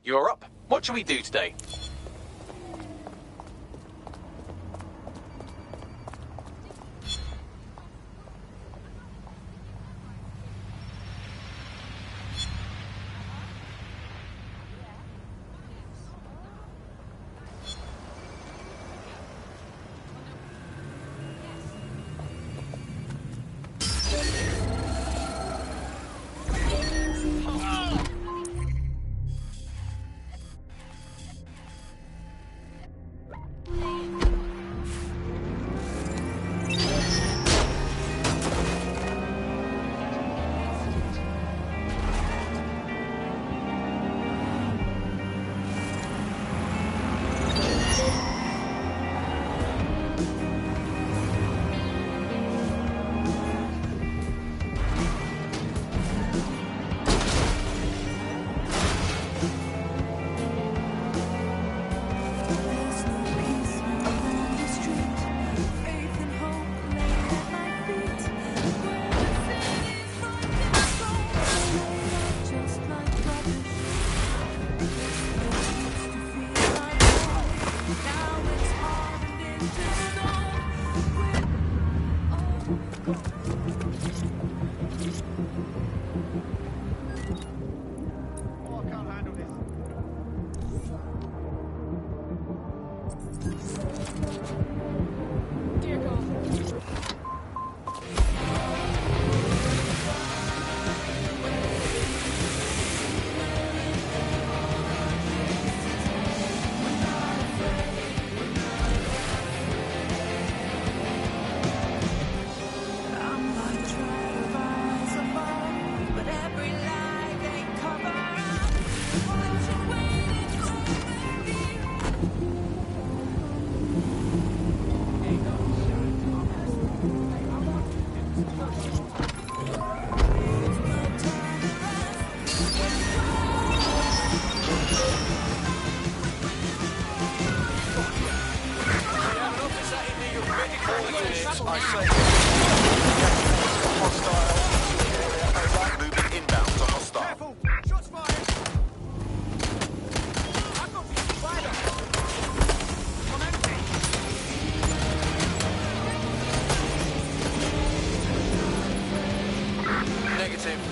You're up. What shall we do today?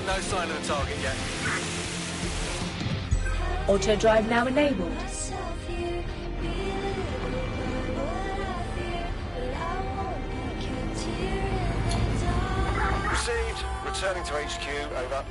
No sign of the target yet. Auto drive now enabled. Received. Returning to HQ. Over.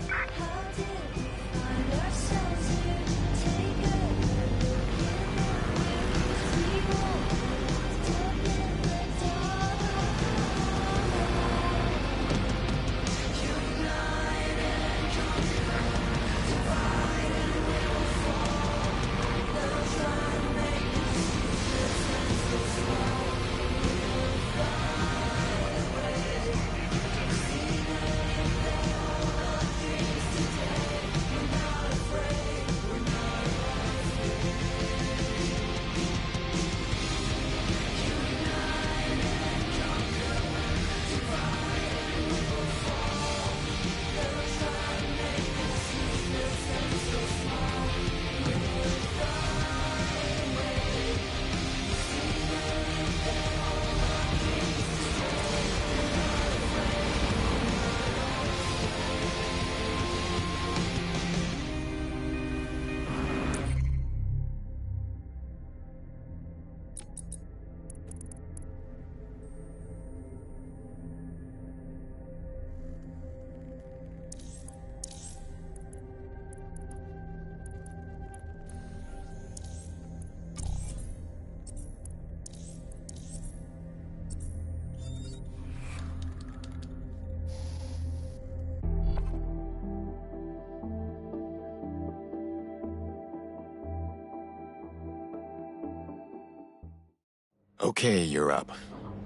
Okay, you're up.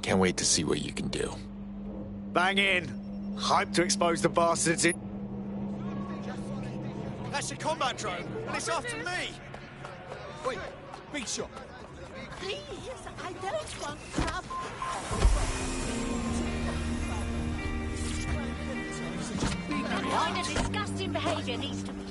Can't wait to see what you can do. Bang in. Hype to expose the bastards in... That's a combat drone, and it's after me! Wait, big shot. Please, I don't want trouble. That kind of disgusting behaviour needs to be...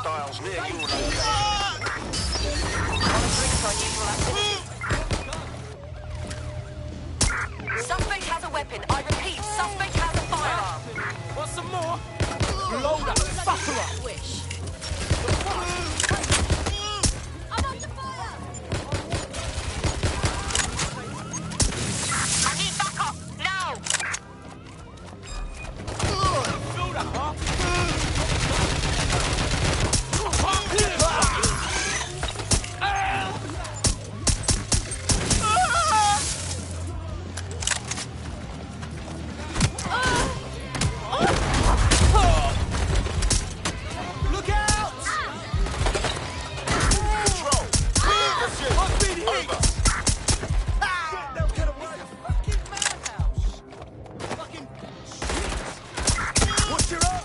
Hostiles near your location. Suspect has a weapon. I repeat, suspect has a firearm. Want some more? Blow that fucker up! Wish. I'm under fire! I need backup, now! Blow that, huh? Look out! Control. Clear pursuit. I've been hit! Over. They'll get away. Fucking madhouse. Fucking shit. Watch your up!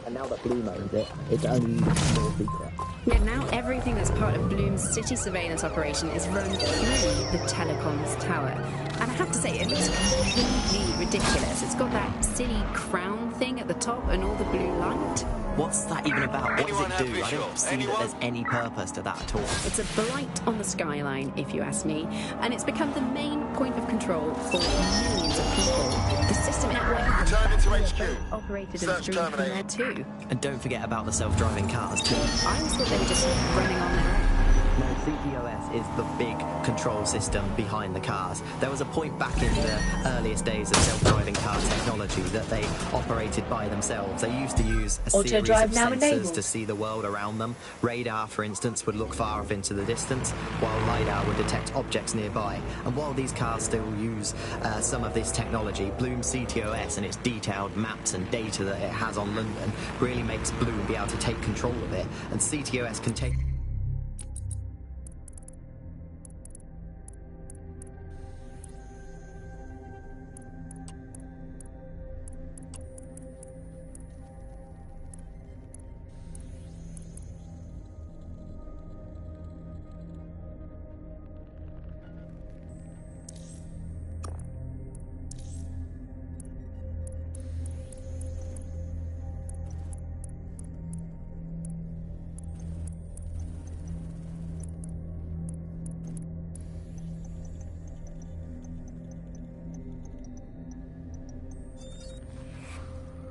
And now that Bloom owns it, it's only more secret. And now everything that's part of Bloom's city surveillance operation is run through the telecoms tower. And I have to say, it looks completely ridiculous. It's got that silly crown thing at the top and all the blue light. What's that even about? What Anyone does have it do? I visual? don't see Anyone? that there's any purpose to that at all. It's a blight on the skyline, if you ask me, and it's become the main point of control for millions of people. The system network Return into HQ. operated and Search streamed from there terminated. too. And don't forget about the self-driving cars too. I always thought they were just running on their own. No, CTOS is the big control system behind the cars. There was a point back in the earliest days of self-driving car technology that they operated by themselves. They used to use a Auto series drive of now sensors enabled. to see the world around them. Radar, for instance, would look far off into the distance, while LiDAR would detect objects nearby. And while these cars still use some of this technology, Bloom CTOS and its detailed maps and data that it has on London really makes Bloom be able to take control of it. And CTOS can take...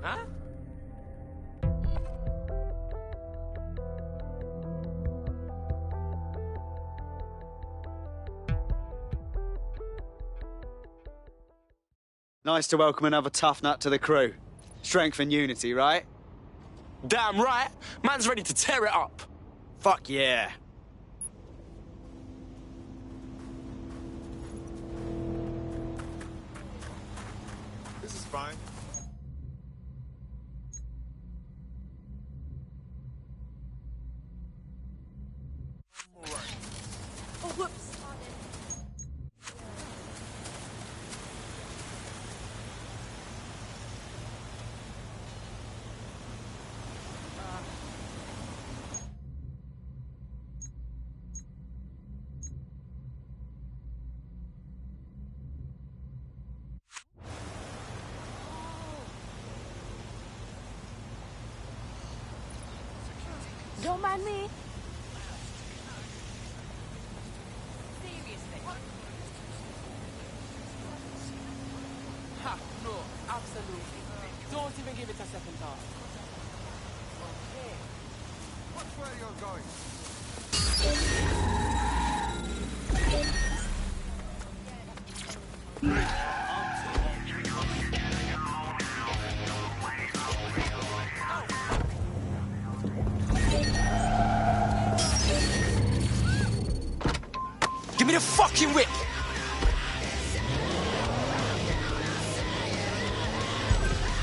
Huh? Nice to welcome another tough nut to the crew. Strength and unity, right? Damn right! Man's ready to tear it up! Fuck yeah. This is fine. Oh, whoops. Don't mind me. Ha! No, absolutely. Don't even give it a second thought. Okay. Watch where you're going. Give me the fucking whip!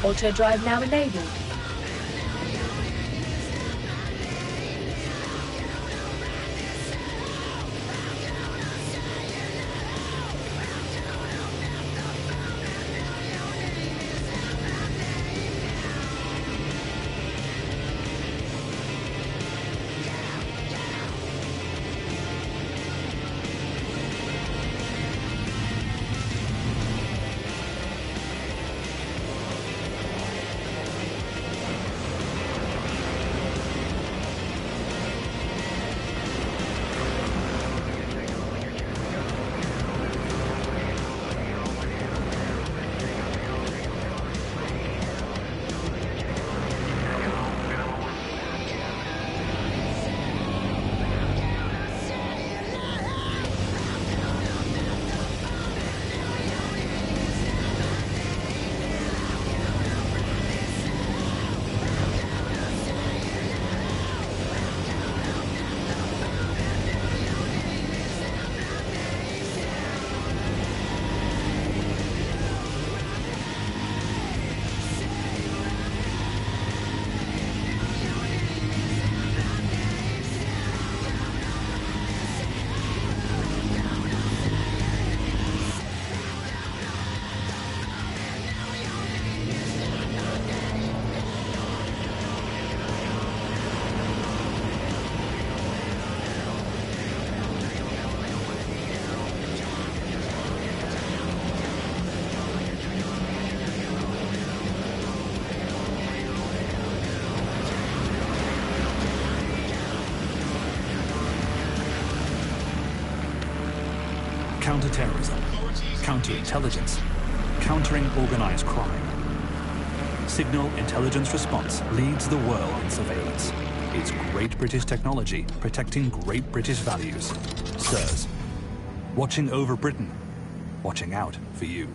Auto drive now enabled. counter-terrorism, counter-intelligence, countering organized crime. Signal Intelligence Response leads the world in surveillance. It's great British technology protecting great British values. SIRS. Watching over Britain. Watching out for you.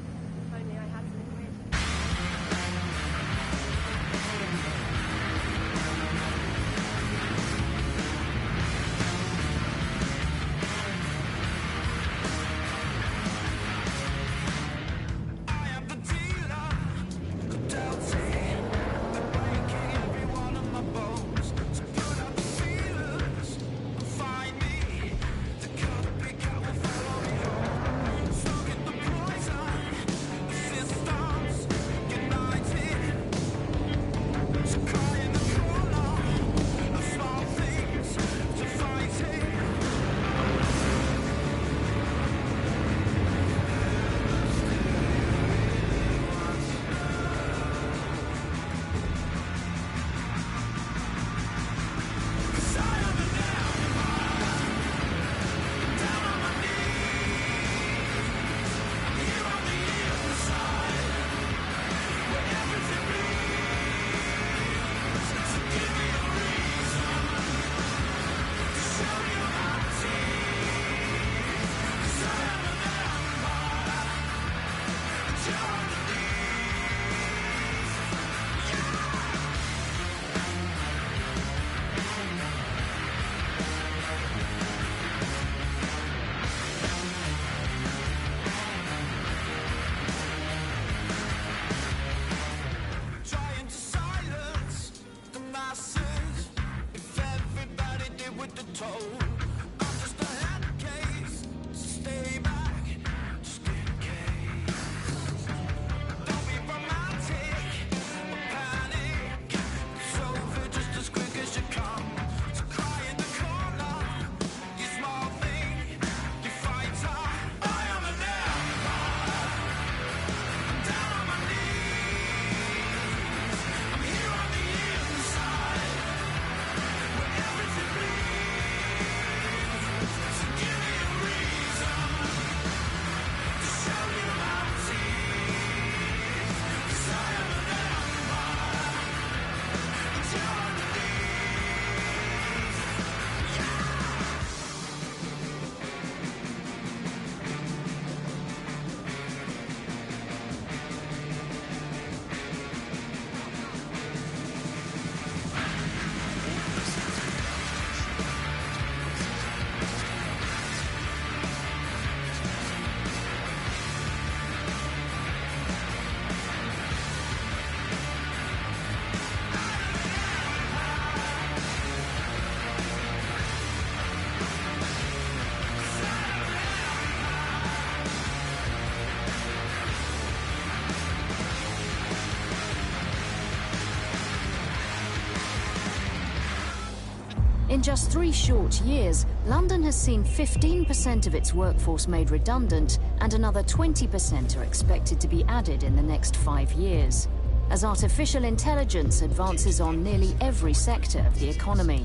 In just 3 short years, London has seen 15% of its workforce made redundant, and another 20% are expected to be added in the next 5 years, as artificial intelligence advances on nearly every sector of the economy.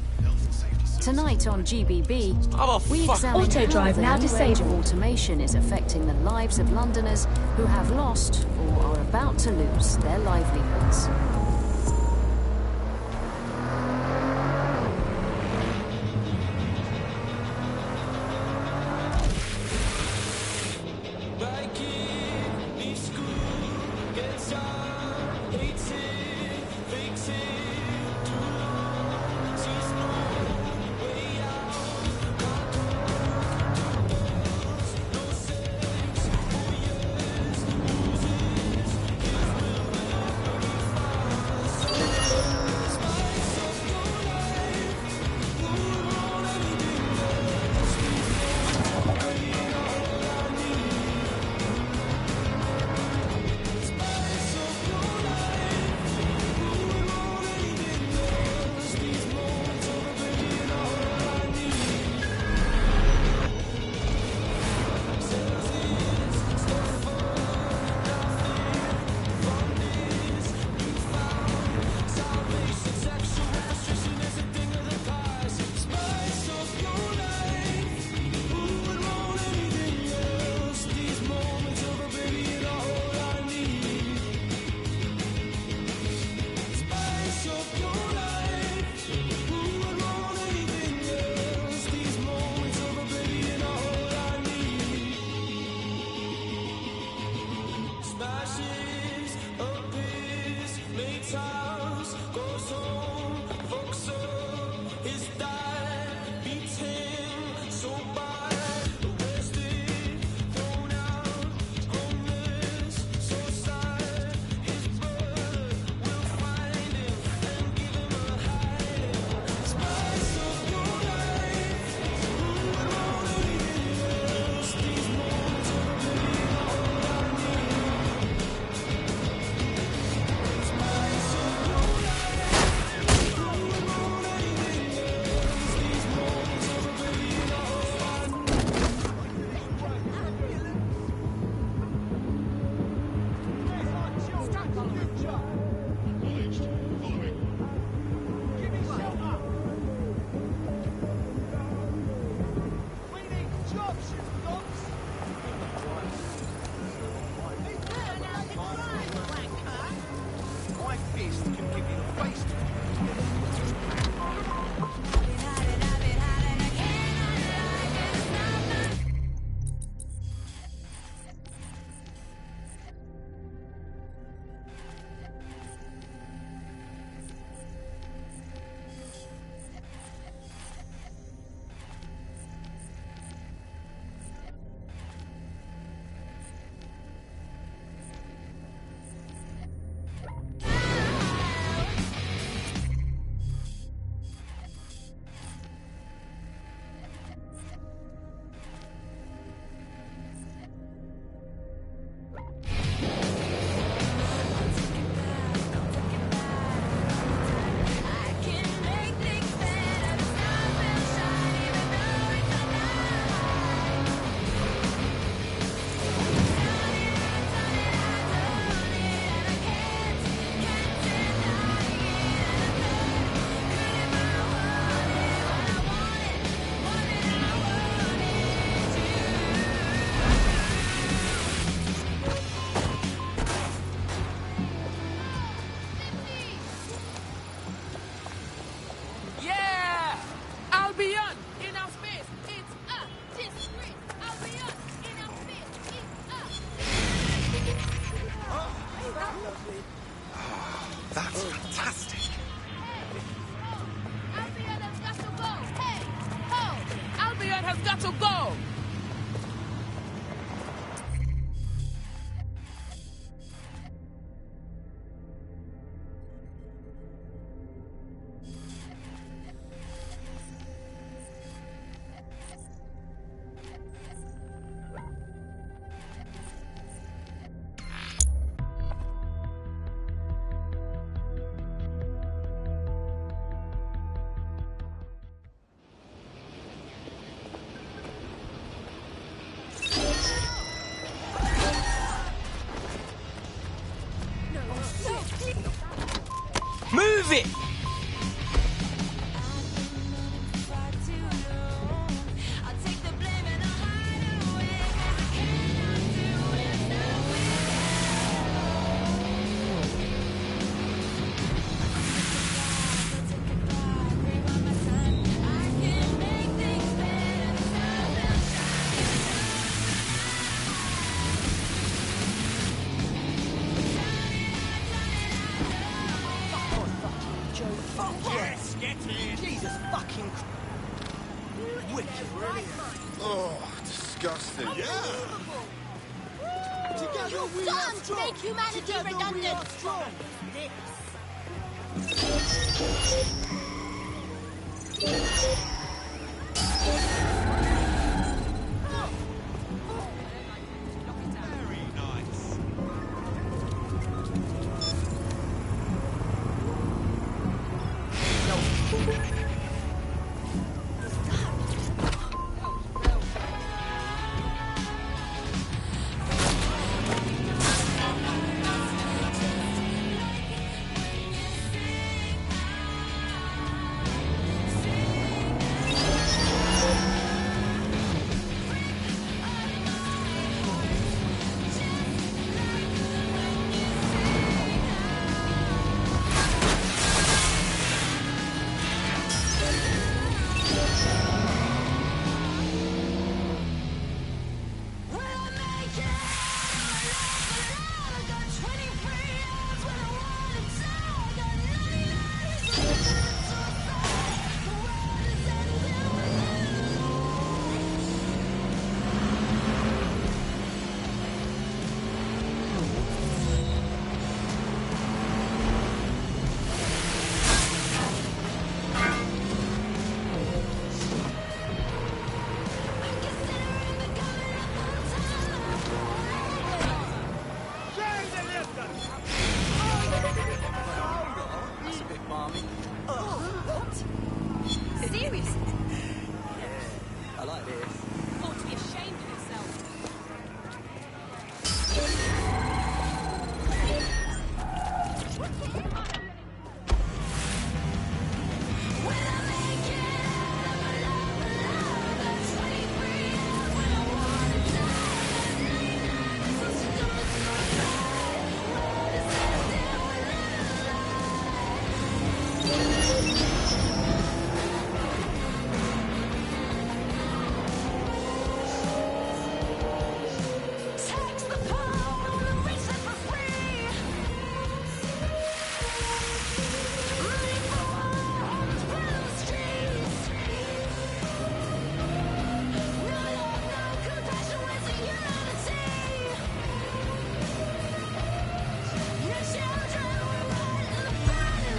Tonight on GBB, we examine Auto drive how now the new age of disabled. automation is affecting the lives of Londoners who have lost or are about to lose their livelihoods. I've got to go! Move it! Oh, disgusting. Together we are strong. Make humanity redundant.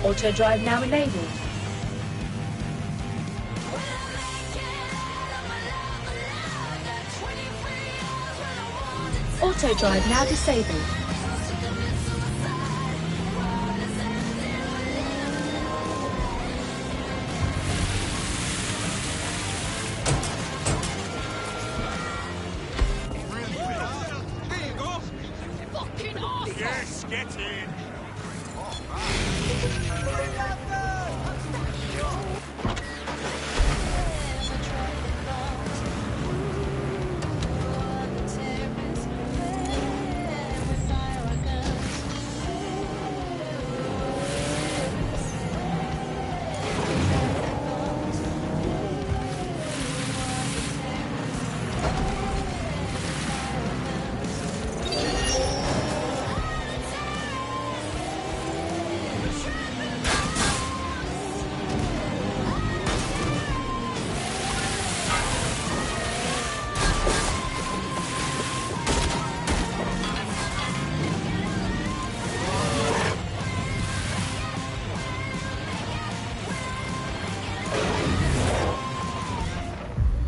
Auto drive now enabled. Auto drive now disabled. Yes, get in!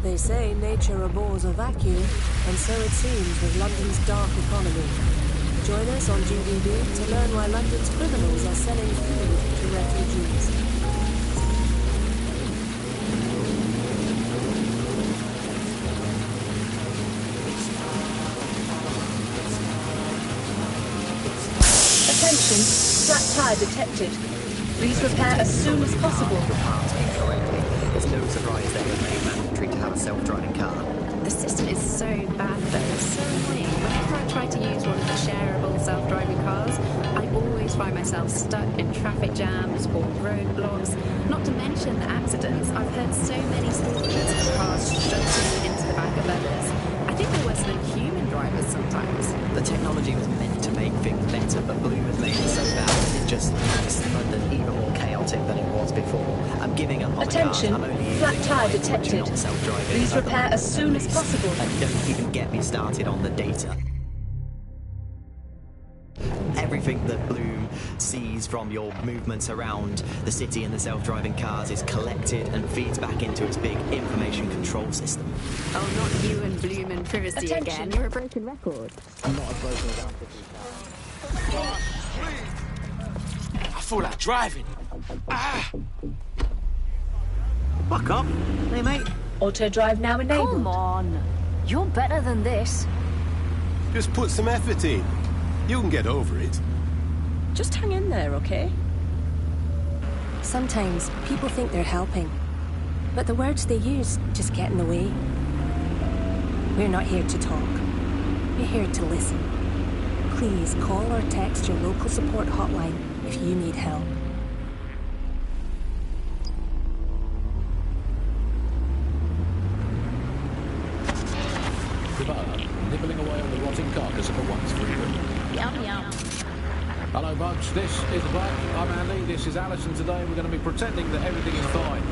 They say nature abhors a vacuum, and so it seems with London's dark economy. Join us on GDB to learn why London's criminals are selling food to refugees. Attention, flat tire detected. Please repair as soon as possible. The parts incorrectly. It's no surprise they were made mandatory to have a self-driving car. The system is so bad though, it's so annoying. Whenever I try to use one of the shareable self-driving cars, I always find myself stuck in traffic jams or roadblocks. Not to mention the accidents. I've heard so many stories of cars shunting into the back of others. I think they're worse than human drivers sometimes. The technology was meant to make things better, but Bloom has made it so bad that it just makes London even more chaotic than it was before. I'm giving up on Attention, the cars. I'm only flat using tire mine, which are detected. not self-driving. Please repair as soon as possible. And don't even get me started on the data. Everything that Bloom sees from your movements around the city and the self-driving cars is collected and feeds back into its big information control system. Oh, not you and Bloom and privacy Attention. again. You're a broken record. I'm not a broken around I feel like driving. Ah! Fuck up. Hey, mate. Auto drive now enabled. Come on. You're better than this. Just put some effort in. You can get over it. Just hang in there, okay? Sometimes people think they're helping, but the words they use just get in the way. We're not here to talk. We're here to listen. Please call or text your local support hotline if you need help. Nibbling away on the rotting carcass of a once free room. Yum, yum. Hello, Bugs. This is the Bug. I'm Andy. This is Alice, and today we're going to be pretending that everything is fine.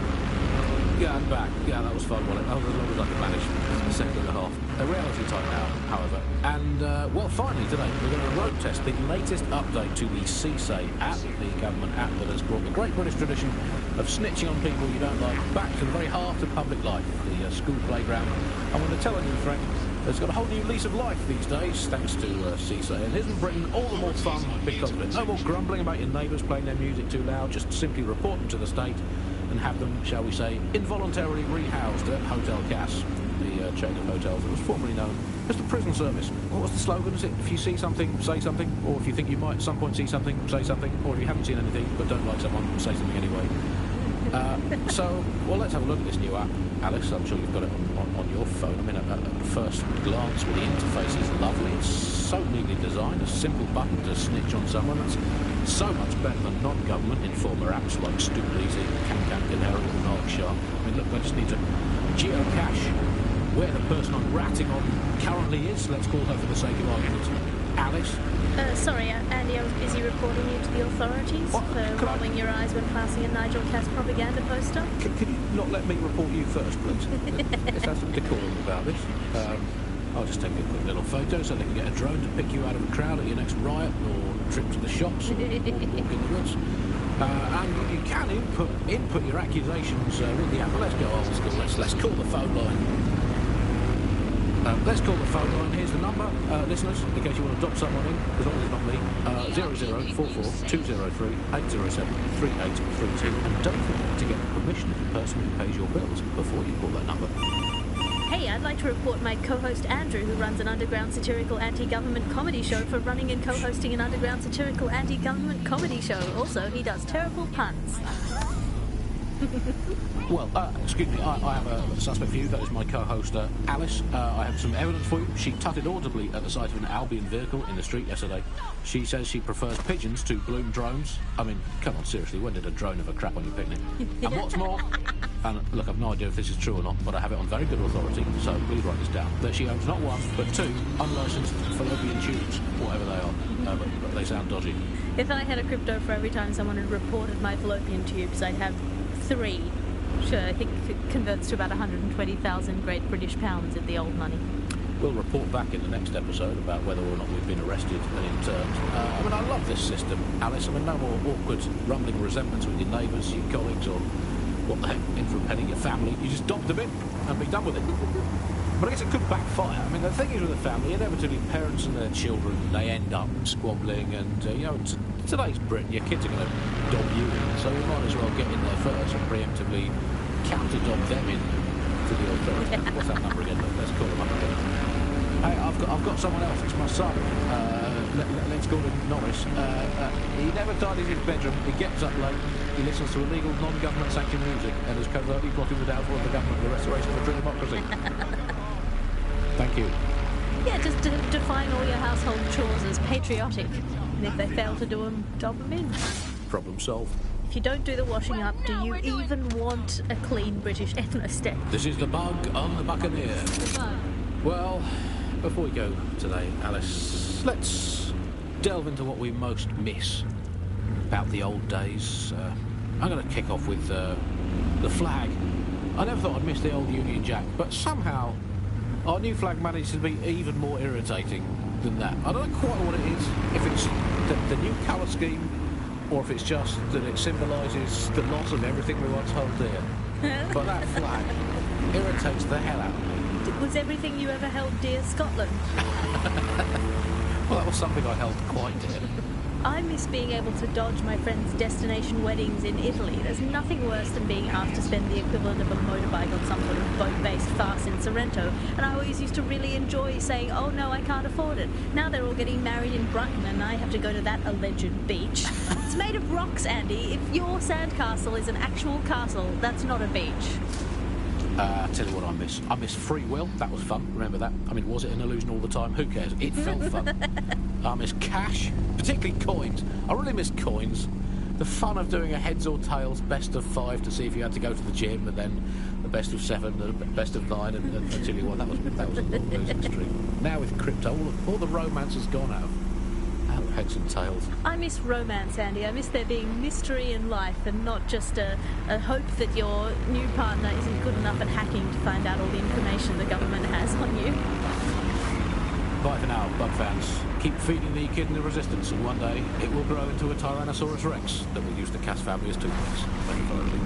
Yeah, I'm back. Yeah, that was fun, wasn't it? That was as long as I could manage. A second and a half. A reality type now, however. And, well, finally today, we're going to road test the latest update to the CSAY app, the government app that has brought the great British tradition of snitching on people you don't like back to the very heart of public life, the school playground. I'm going to tell you, Frank, it's got a whole new lease of life these days, thanks to CSAY, and isn't Britain all the more fun because of it? No more grumbling about your neighbours playing their music too loud, just simply report them to the state and have them, shall we say, involuntarily rehoused at Hotel Cass, the chain of hotels that was formerly known as the prison service. What was the slogan? Is it, if you see something, say something, or if you think you might at some point see something, say something, or if you haven't seen anything but don't like someone, say something anyway. So, well, let's have a look at this new app. Alice, I'm sure you've got it on your phone. I mean, at first glance, well, the interface is lovely. It's so neatly designed. A simple button to snitch on someone. That's so much better than non-government informer apps like Stupid Easy, Can Canary, or Narkshark. I mean, look, I just need to geocache where the person I'm ratting on currently is. Let's call her, for the sake of argument, Alice. Sorry, Andy, I was busy reporting you to the authorities for rolling your eyes when passing a Nigel Cass propaganda poster. Can you not let me report you first, please? Let's have some decorum about this. I'll just take a quick little photo so they can get a drone to pick you out of a crowd at your next riot or trip to the shops or walk in the woods. And you can input your accusations with the app. Let's go old school. Let's call the phone line. Let's call the phone line. Here's the number, listeners, in case you want to adopt someone in, as long as it's not me. 0044 203 807 3832. And don't forget to get the permission of the person who pays your bills before you call that number. Hey, I'd like to report my co-host Andrew, who runs an underground satirical anti-government comedy show, for running and co-hosting an underground satirical anti-government comedy show. Also, he does terrible puns. Well, excuse me, I have a suspect for you. That is my co-host, Alice. I have some evidence for you. She tutted audibly at the sight of an Albion vehicle in the street yesterday. She says she prefers pigeons to Bloom drones. I mean, come on, seriously, when did a drone ever crap on your picnic? And what's more, and look, I've no idea if this is true or not, but I have it on very good authority, so please write this down, that she owns not one, but two unlicensed fallopian tubes, whatever they are. But they sound dodgy. If I had a crypto for every time someone had reported my fallopian tubes, I'd have 3. Sure, I think it converts to about 120,000 Great British pounds in the old money. We'll report back in the next episode about whether or not we've been arrested and interned. I mean, I love this system, Alice. I mean, no more awkward rumbling resentments with your neighbours, your colleagues, or what the heck, in for a penny, your family, you just dob them in and be done with it. But I guess it could backfire. I mean, the thing is with a family, inevitably parents and their children, they end up squabbling, and, you know, today's Britain, your kids are going to dob you in, so you might as well get in there first and preemptively counter-dob them in to the authorities. What's that number again? Let's call them up again. Hey, I've got someone else. It's my son. Let's call him Norris. He never tidies his bedroom. He gets up late. He listens to illegal, non-government sanctioned music and is covertly plotting the downfall of the government and the restoration of true democracy. Thank you. Yeah, just define all your household chores as patriotic. And if they fail to do them, dob them in. Problem solved. If you don't do the washing up, do you even want a clean British ethnostat? This is the bug on the Buccaneer. The bug. Well, before we go today, Alice, let's delve into what we most miss about the old days. I'm going to kick off with the flag. I never thought I'd miss the old Union Jack, but somehow our new flag managed to be even more irritating than that. I don't know quite what it is, if it's the new colour scheme, or if it's just that it symbolises the loss of everything we once held dear. But that flag irritates the hell out of me. Was everything you ever held dear Scotland? Well, that was something I held quite dear. I miss being able to dodge my friends' destination weddings in Italy. There's nothing worse than being asked to spend the equivalent of a motorbike on some sort of boat-based farce in Sorrento. And I always used to really enjoy saying, oh no, I can't afford it. Now they're all getting married in Brighton and I have to go to that alleged beach. It's made of rocks, Andy. If your sandcastle is an actual castle, that's not a beach. I'll tell you what I miss. I miss free will. That was fun. Remember that? I mean, was it an illusion all the time? Who cares? It felt fun. I miss cash, particularly coins. I really miss coins. The fun of doing a heads or tails best of 5 to see if you had to go to the gym, and then the best of 7, the best of 9, and until you won. That was a long losing streak. Now with crypto, all the romance has gone out of heads and tails. I miss romance, Andy. I miss there being mystery in life and not just a hope that your new partner isn't good enough at hacking to find out all the information the government has on you. Bye for now, bug fans. Keep feeding the echidna resistance, and one day it will grow into a Tyrannosaurus Rex that will use the Cass family as toothpicks. Thank you for listening.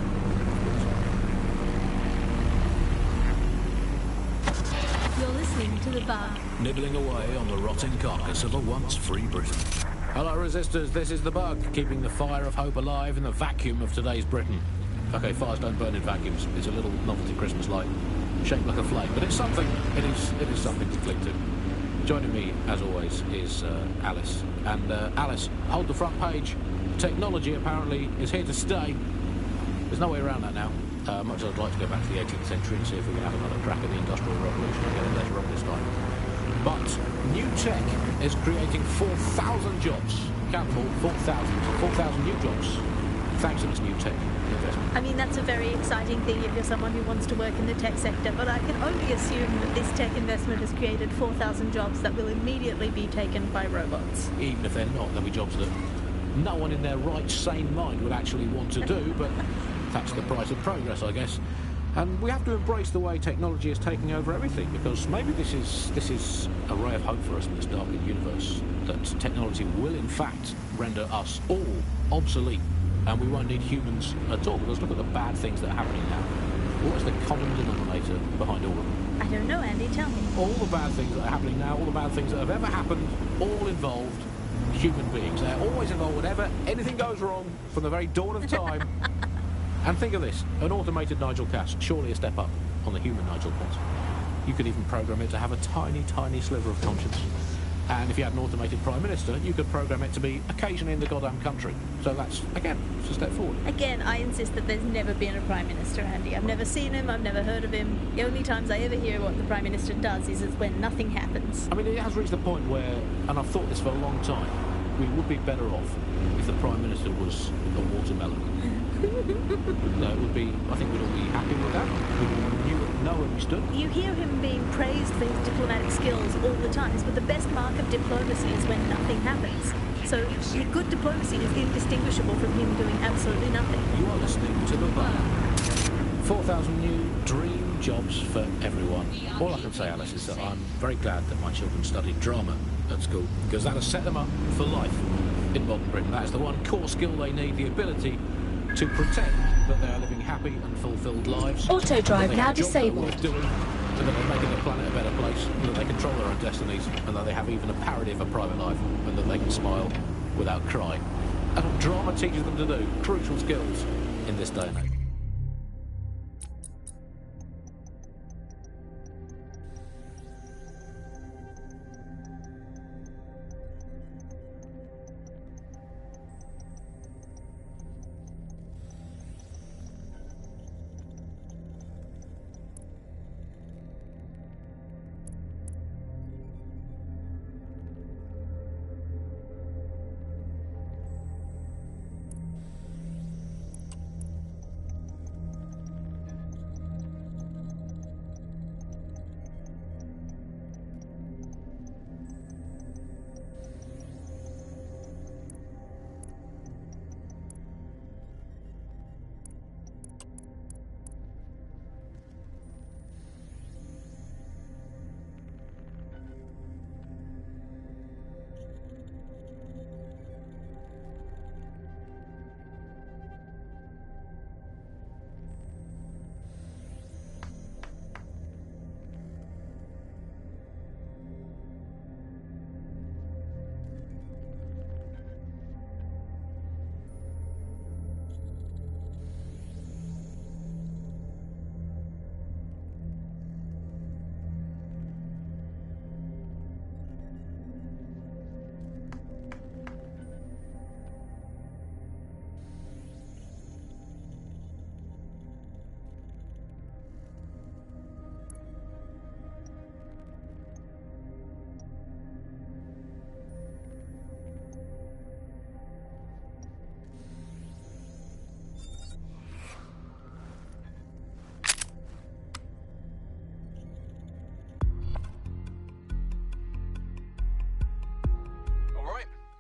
You're listening to The Bug. Nibbling away on the rotting carcass of a once free Britain. Hello, resistors, this is The Bug, keeping the fire of hope alive in the vacuum of today's Britain. Okay, fires don't burn in vacuums. It's a little novelty Christmas light, shaped like a flame, but it's something. It is something to cling to. Joining me, as always, is Alice. And Alice, hold the front page. Technology, apparently, is here to stay. There's no way around that now. Much as I'd like to go back to the 18th century and see if we can have another crack at the Industrial Revolution and get it later on this time. But new tech is creating 4,000 jobs. Count them all, 4,000 new jobs. Thanks to this new tech investment. I mean, that's a very exciting thing if you're someone who wants to work in the tech sector, but I can only assume that this tech investment has created 4,000 jobs that will immediately be taken by robots. Even if they're not, there'll be jobs that no one in their right, sane mind would actually want to do, but that's the price of progress, I guess. And we have to embrace the way technology is taking over everything, because maybe this is a ray of hope for us in this darkened universe, that technology will in fact render us all obsolete, and we won't need humans at all, because look at the bad things that are happening now. What is the common denominator behind all of them? I don't know, Andy, tell me. All the bad things that are happening now, all the bad things that have ever happened, all involved human beings. They're always involved whenever anything goes wrong from the very dawn of time. And think of this, an automated Nigel Cass, surely a step up on the human Nigel Cass. You could even program it to have a tiny, tiny sliver of conscience. And if you had an automated Prime Minister, you could program it to be occasionally in the goddamn country. So that's, again, it's a step forward. Again, I insist that there's never been a Prime Minister, Andy. I've never seen him, I've never heard of him. The only times I ever hear what the Prime Minister does is when nothing happens. I mean, it has reached the point where, and I've thought this for a long time, we would be better off if the Prime Minister was a watermelon. No, it would be, I think we'd all be happy with that. We would know where we stood. You hear him being praised for his diplomatic skills all the time, but the best mark of diplomacy is when nothing happens. So good diplomacy is indistinguishable from him doing absolutely nothing. You are listening to The Bug. 4,000 new dream jobs for everyone. All I can say, Alice, is that I'm very glad that my children studied drama at school, because that has set them up for life in modern Britain. That is the one core skill they need, the ability to pretend that they are living happy and fulfilled lives. Auto that drive they now have jobs that are disabled. worth doing, and that they're making the planet a better place, and that they control their own destinies, and that they have even a parody of a private life, and that they can smile without crying. That's what drama teaches them to do. Crucial skills in this day and age.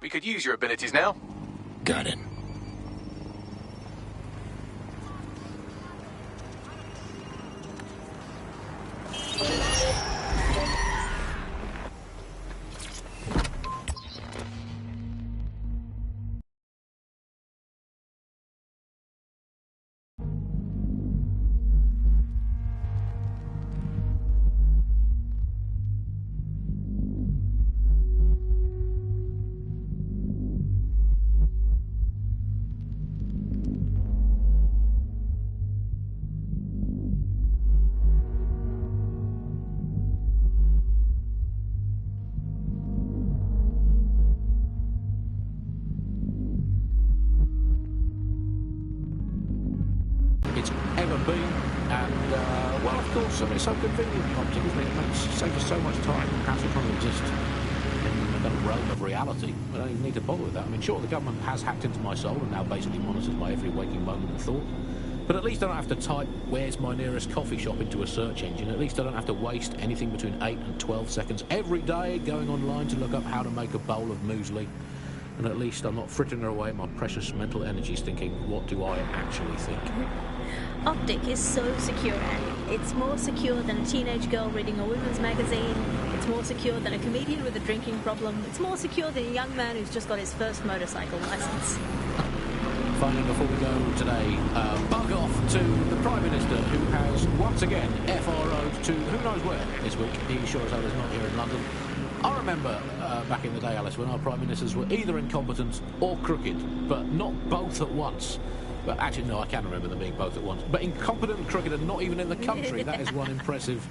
We could use your abilities now. Got it. been, and well, of course, I mean, it's so convenient. Optic, isn't it? It makes saves us so much time. Hassle trying to exist in the kind of realm of reality. We don't even need to bother with that. I mean, sure, the government has hacked into my soul and now basically monitors my every waking moment and thought. But at least I don't have to type "where's my nearest coffee shop" into a search engine. At least I don't have to waste anything between 8 and 12 seconds every day going online to look up how to make a bowl of muesli. And at least I'm not frittering away my precious mental energies thinking, what do I actually think? Optic is so secure, Andy. It's more secure than a teenage girl reading a women's magazine. It's more secure than a comedian with a drinking problem. It's more secure than a young man who's just got his first motorcycle license. Finally, before we go today, bug off to the Prime Minister, who has once again FRO'd to who knows where this week. He sure as hell is not here in London. I remember back in the day, Alice, when our Prime Ministers were either incompetent or crooked, but not both at once. But actually, no, I can remember them being both at once. But incompetent and crooked and not even in the country, that is one impressive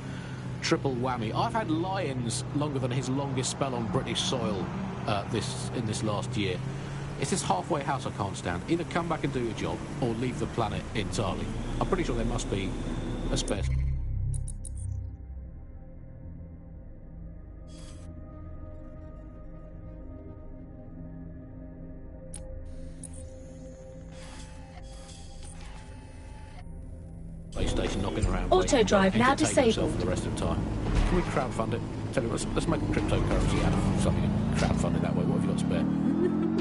triple whammy. I've had lions longer than his longest spell on British soil in this last year. It's this halfway house I can't stand. Either come back and do your job or leave the planet entirely. I'm pretty sure there must be a spare... station knocking around. Auto drive now disabled. For the rest of the time. Can we crowdfund it? Tell you, let's make cryptocurrency out of something and crowdfund it that way. What have you got spare?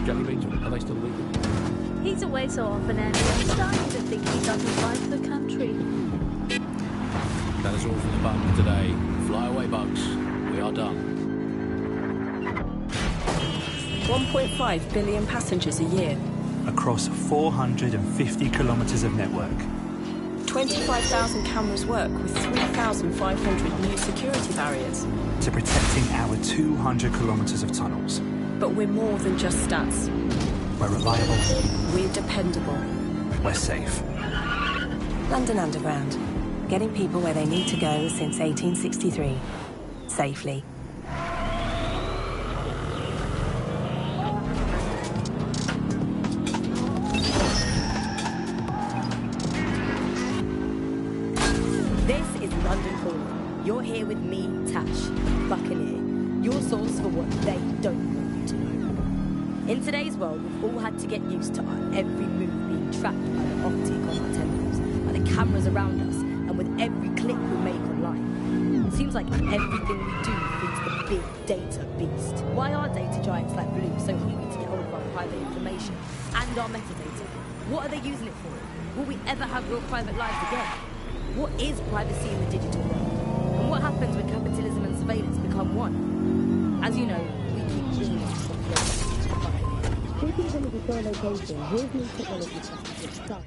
Jelly beans, are they still legal? He's away so often, Andy. I'm starting to think he doesn't fight the country. That is all from the bug today. Fly away, bugs. We are done. 1.5 billion passengers a year. across 450 kilometers of network. 25,000 cameras work with 3,500 new security barriers. To protecting our 200 kilometers of tunnels. But we're more than just stats. We're reliable. We're dependable. We're safe. London Underground. Getting people where they need to go since 1863. Safely. This is London Calling. You're here with me, Tash, Buccaneer, your source for what they don't want you to know. In today's world, we've all had to get used to our every move being tracked by the optic on our temples, by the cameras around us, and with every click we make online. It seems like everything we do feeds the big data beast. Why are data giants like Bloom so hungry to get hold of our private information and our metadata? What are they using it for? Will we ever have real private lives again? What is privacy in the digital world? And what happens when capitalism and surveillance become one? As you know, we keep bringing this to the Speaking from a secure location, here's new technology tested with stuff.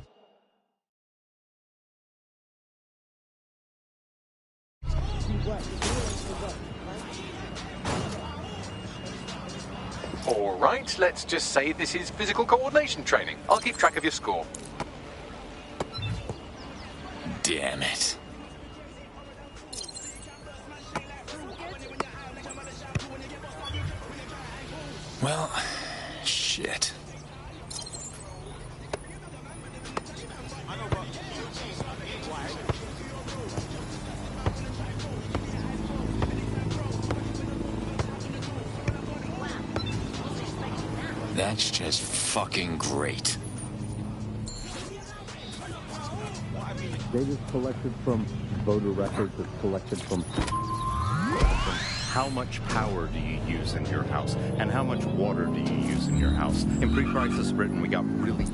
All right, let's just say this is physical coordination training. I'll keep track of your score. Damn it. Well, shit. That's just fucking great. They just collected from voter records that's collected from... How much power do you use in your house? And how much water do you use in your house? In pre-crisis Britain, we got really...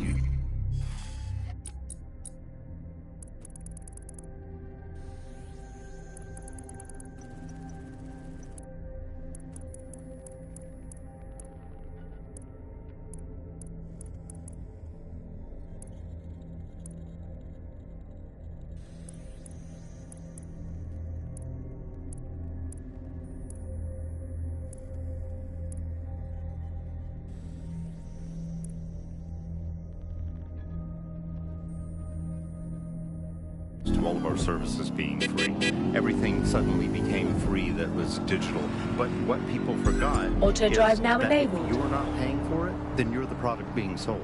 to all of our services being free. Everything suddenly became free that was digital. But what people forgot Auto drive is now that enabled. if you're not paying for it, then you're the product being sold.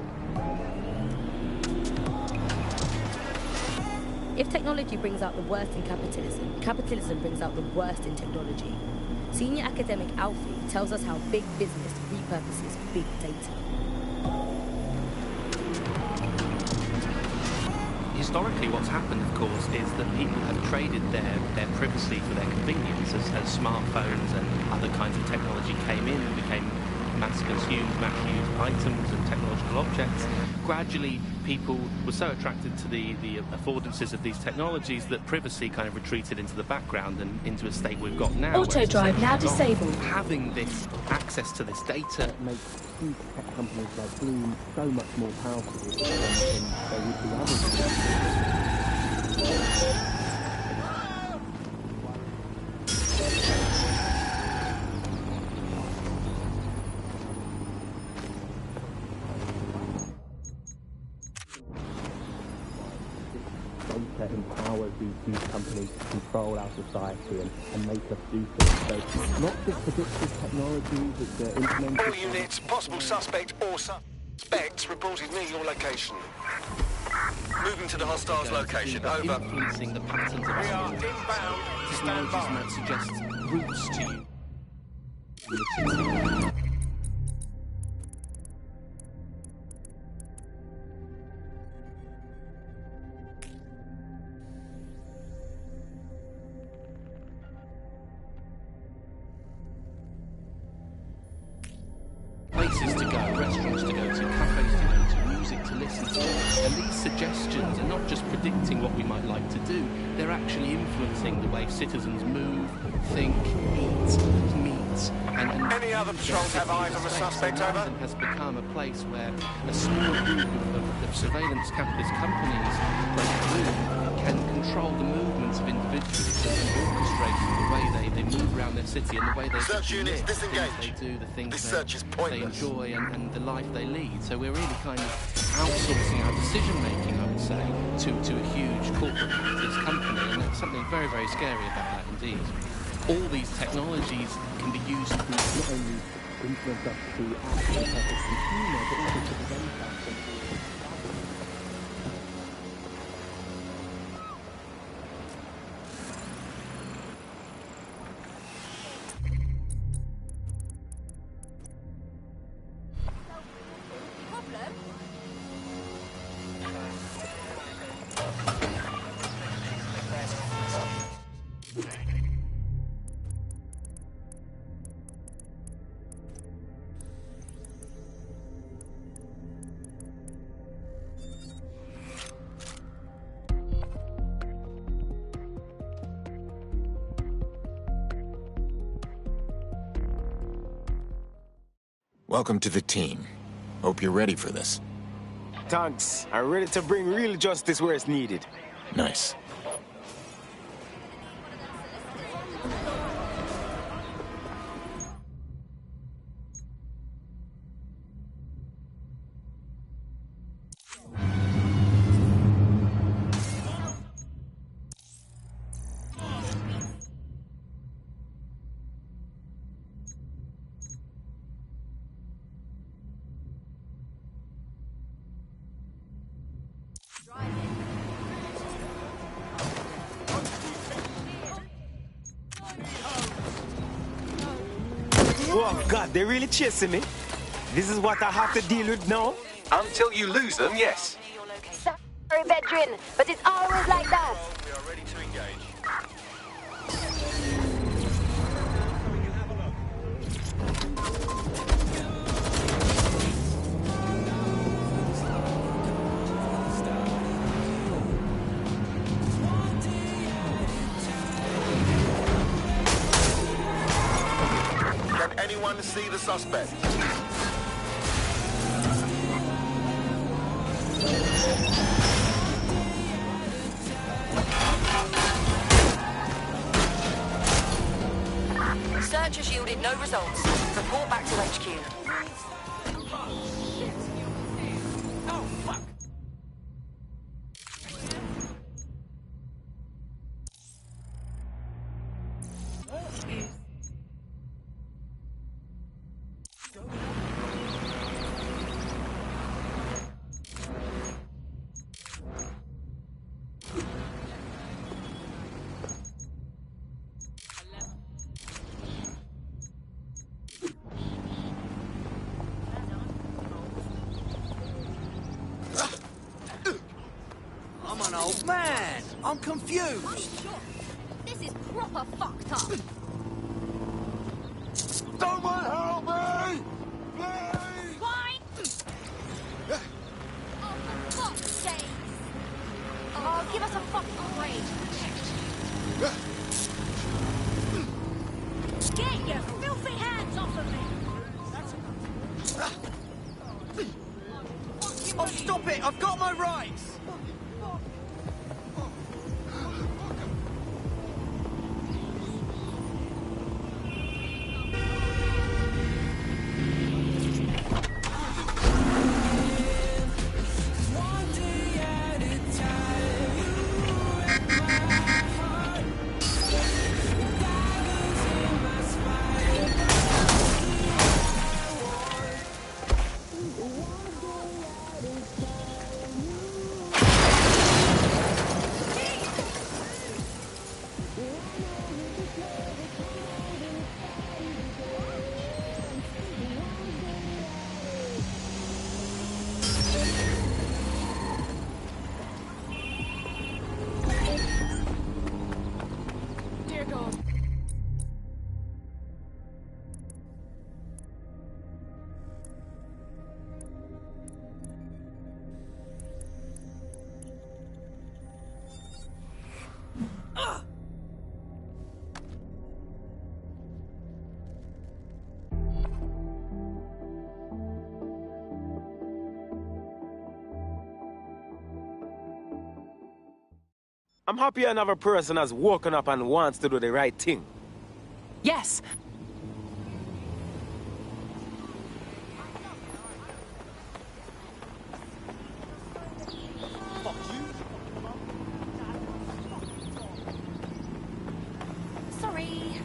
If technology brings out the worst in capitalism, capitalism brings out the worst in technology. Senior academic Alfie tells us how big business repurposes big data. Historically, what's happened, of course, is that people have traded their privacy for their convenience as smartphones and other kinds of technology came in and became mass consumed, mass used items and technological objects. Gradually, people were so attracted to the affordances of these technologies that privacy kind of retreated into the background and into a state we've got now. Auto drive now disabled. Having this access to this data makes huge tech companies like Bloom so much more powerful than they would be otherwise. Data empowers these huge companies to control our society and make us do things. So not just predictive technologies that they're implementing. All units, possible suspect or suspects reported near your location. Moving to the hostiles location, over. Influencing the patterns of We are inbound. Stand technologies by. might suggest routes to you. Places to go, restaurants to go to, cafes to go to, music to listen to, and these suggestions and not just predicting what we might like to do. They're actually influencing the way citizens move, think, eat, meet, and Any other patrols have eyes on the suspect, over? London has become a place where a small group of surveillance capitalist companies like Bloom can control the movements of individuals and orchestrate the way they move around their city and the way they Search units, live, the disengage. things they do, the things This search is they pointless. enjoy, and the life they lead. So we're really kind of outsourcing our decision making, I would say, to a huge corporate capitalist company, and there's something very, very scary about that indeed. All these technologies can be used to not only influence us to act as a consumer, but also to prevent us from being Welcome to the team. Hope you're ready for this. Thanks. I'm ready to bring real justice where it's needed. Nice. Oh, God, they're really chasing me. This is what I have to deal with now? Until you lose them, yes. Sorry, veteran, but it's always like that. We are ready to engage. Can anyone see the suspect? Search has yielded no results. Report back to HQ. I'm an old man. I'm confused. This is proper fucked up. Someone help me! Please! Why? Oh, for fuck's sake. Oh, give us a fucking break. Get your filthy hands off of me! Oh, stop it! I've got my rights! Dear God. I'm happy another person has woken up and wants to do the right thing. Yes. Sorry.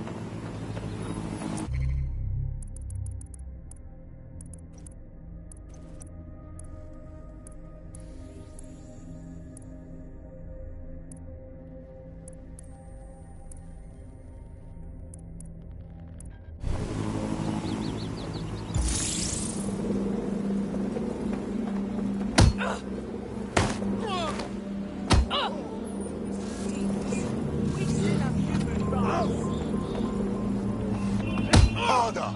Harder!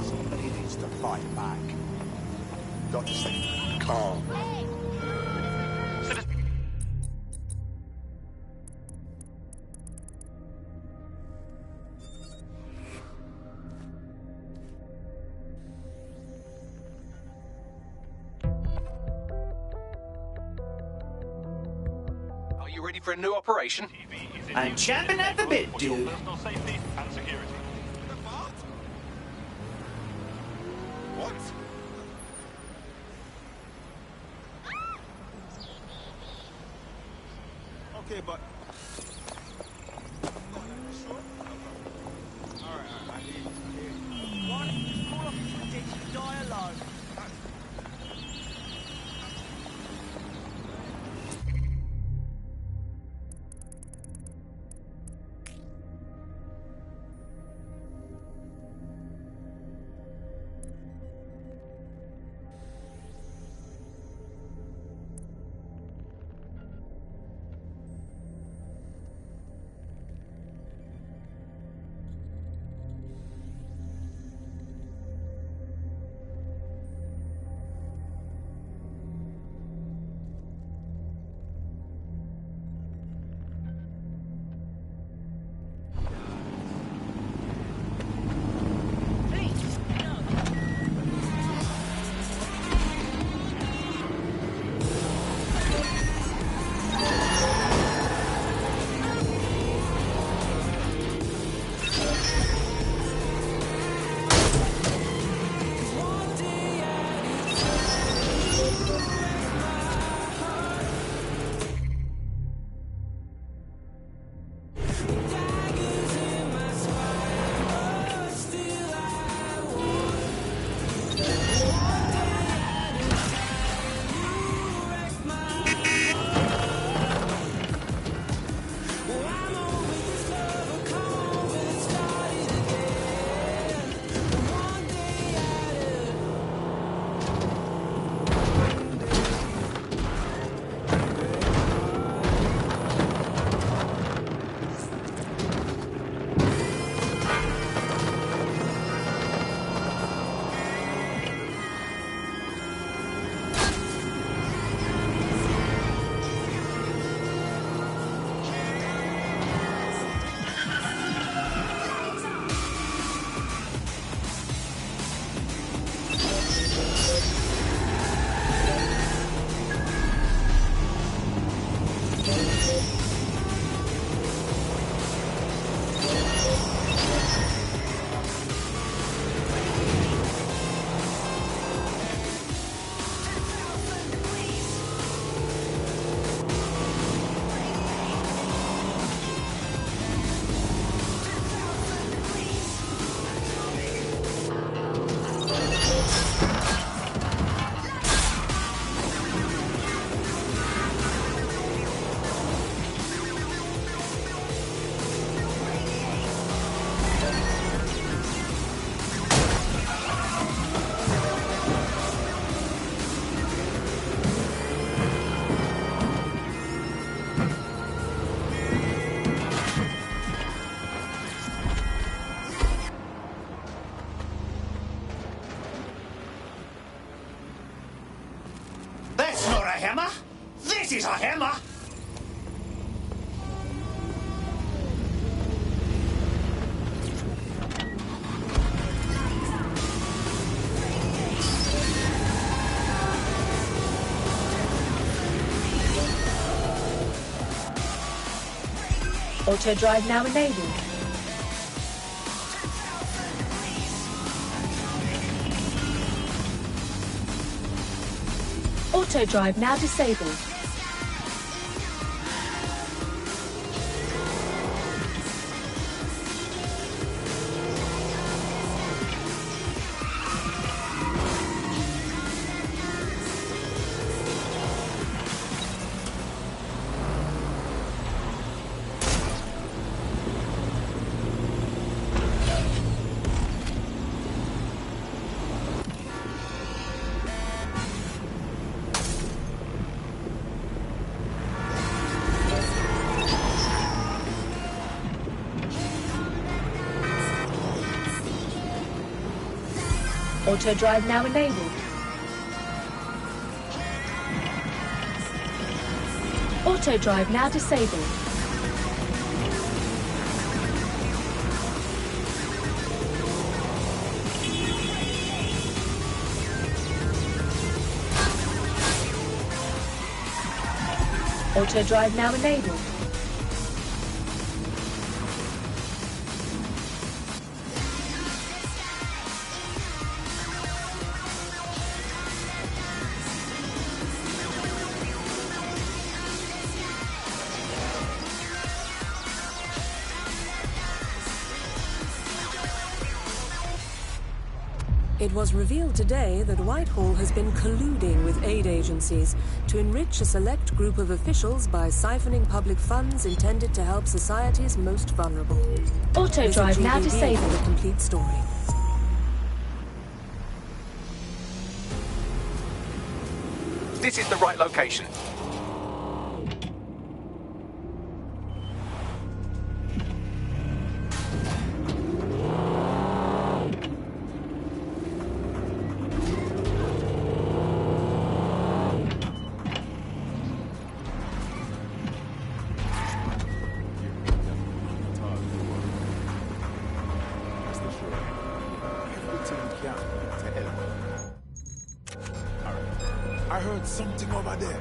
Somebody needs to fight back. Got to stay calm. Are you ready for a new operation? I'm champing at the bit, dude. What? Okay, but... Dialogue. Auto drive now enabled. Auto drive now disabled. Auto drive now enabled. Auto drive now disabled. Auto drive now enabled. It was revealed today that Whitehall has been colluding with aid agencies to enrich a select group of officials by siphoning public funds intended to help society's most vulnerable. Auto drive now disabled. The complete story. This is the right location. I heard something over there.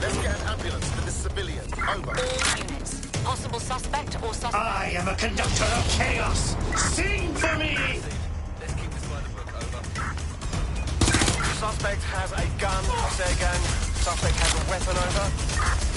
Let's get an ambulance for this civilian. Over. All units. Possible suspect or suspect. I am a conductor of chaos. Sing for me! Let's keep this by the book. Over. Suspect has a gun. Say again. Suspect has a weapon. Over.